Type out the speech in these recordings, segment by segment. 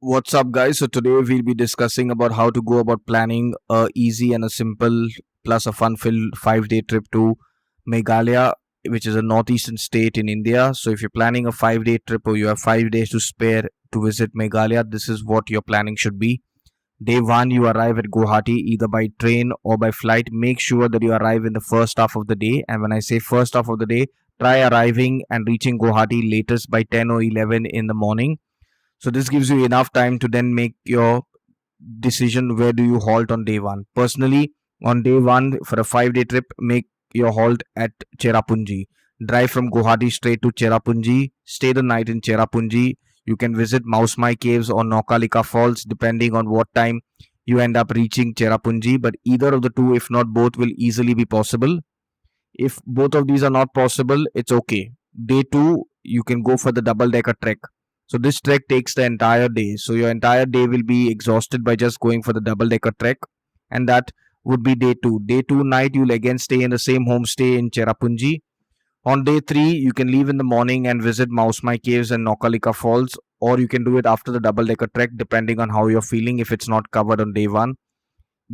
What's up, guys? So today we'll be discussing about how to go about planning a easy and a simple plus a fun-filled 5-day trip to Meghalaya, which is a northeastern state in India. So if you're planning a 5-day trip or you have 5 days to spare to visit Meghalaya, this is what your planning should be. Day one, you arrive at Guwahati either by train or by flight. Make sure that you arrive in the first half of the day. And when I say first half of the day, try arriving and reaching Guwahati latest by 10 or 11 in the morning. So this gives you enough time to then make your decision where do you halt on day one. Personally, on day one for a 5-day trip, make your halt at Cherrapunji. Drive from Guwahati straight to Cherrapunji. Stay the night in Cherrapunji. You can visit Mausmai Caves or Naukalika Falls depending on what time you end up reaching Cherrapunji. But either of the two, if not both, will easily be possible. If both of these are not possible, it's okay. Day two, you can go for the double decker trek. So this trek takes the entire day. So your entire day will be exhausted by just going for the double decker trek, and that would be day two. Day two night, you'll again stay in the same homestay in Cherrapunji. On day three, you can leave in the morning and visit Mausmai Caves and Naukalika Falls, or you can do it after the double decker trek, depending on how you're feeling if it's not covered on day one.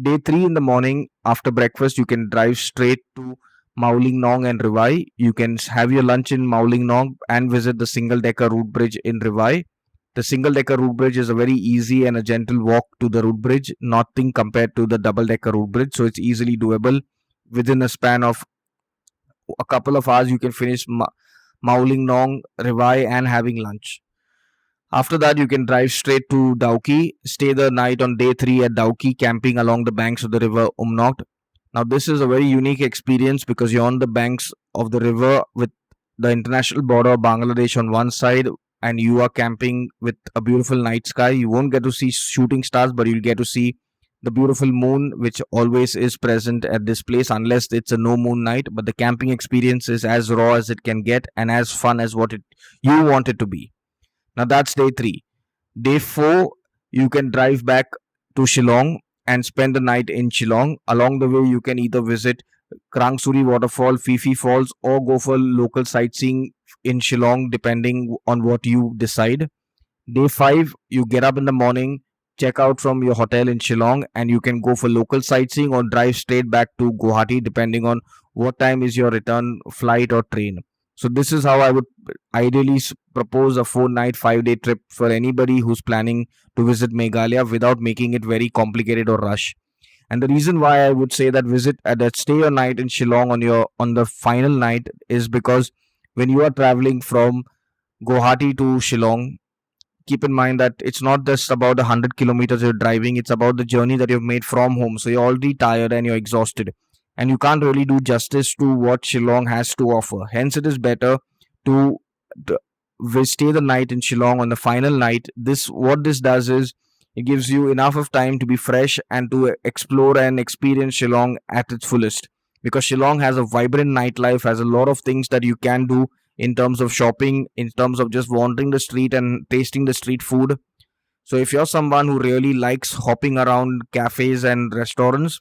Day three in the morning, after breakfast, you can drive straight to Mauling Nong and Rivai. You can have your lunch in Mauling Nong and visit the single decker route bridge in Rivai. The single decker route bridge is a very easy and a gentle walk to the route bridge, nothing compared to the double decker route bridge. So it's easily doable. Within a span of a couple of hours, you can finish Mauling Nong, Rivai, and having lunch. After that, you can drive straight to Dauki, stay the night on day three at Dauki, camping along the banks of the river Umnot. Now, this is a very unique experience because you're on the banks of the river with the international border of Bangladesh on one side, and you are camping with a beautiful night sky. You won't get to see shooting stars, but you'll get to see the beautiful moon, which always is present at this place, unless it's a no moon night. But the camping experience is as raw as it can get and as fun as what you want it to be. Now that's day three. Day four, you can drive back to Shillong and spend the night in Shillong. Along the way, you can either visit Krangsuri Waterfall, Fifi Falls, or go for local sightseeing in Shillong, depending on what you decide. Day five, you get up in the morning, check out from your hotel in Shillong, and you can go for local sightseeing or drive straight back to Guwahati, depending on what time is your return flight or train. So this is how I would ideally propose a 4-night, 5-day trip for anybody who's planning to visit Meghalaya without making it very complicated or rush. And the reason why I would say that stay a night in Shillong on the final night is because when you are traveling from Guwahati to Shillong, keep in mind that it's not just about the 100 kilometers you're driving, it's about the journey that you've made from home. So you're already tired and you're exhausted, and you can't really do justice to what Shillong has to offer. Hence, it is better to, we stay the night in Shillong on the final night. This does is it gives you enough of time to be fresh and to explore and experience Shillong at its fullest. Because Shillong has a vibrant nightlife, has a lot of things that you can do in terms of shopping, in terms of just wandering the street and tasting the street food. So if you're someone who really likes hopping around cafes and restaurants,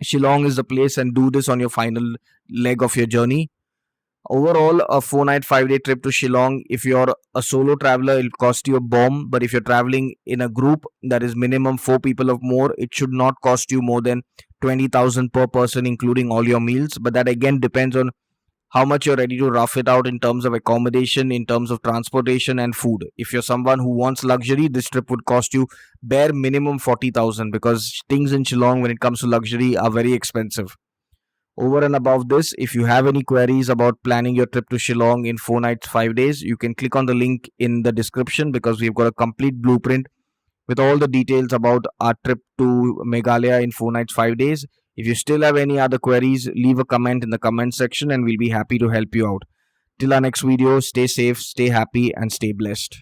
Shillong is the place, and do this on your final leg of your journey. Overall, a 4-night, 5-day trip to Shillong, if you're a solo traveler, it'll cost you a bomb. But if you're traveling in a group that is minimum 4 people or more, it should not cost you more than 20,000 per person, including all your meals. But that again depends on how much you're ready to rough it out in terms of accommodation, in terms of transportation and food. If you're someone who wants luxury, this trip would cost you bare minimum 40,000, because things in Shillong when it comes to luxury are very expensive. Over and above this, if you have any queries about planning your trip to Shillong in 4 nights, 5 days, you can click on the link in the description, because we've got a complete blueprint with all the details about our trip to Meghalaya in 4 nights, 5 days. If you still have any other queries, leave a comment in the comment section and we'll be happy to help you out. Till our next video, stay safe, stay happy, and stay blessed.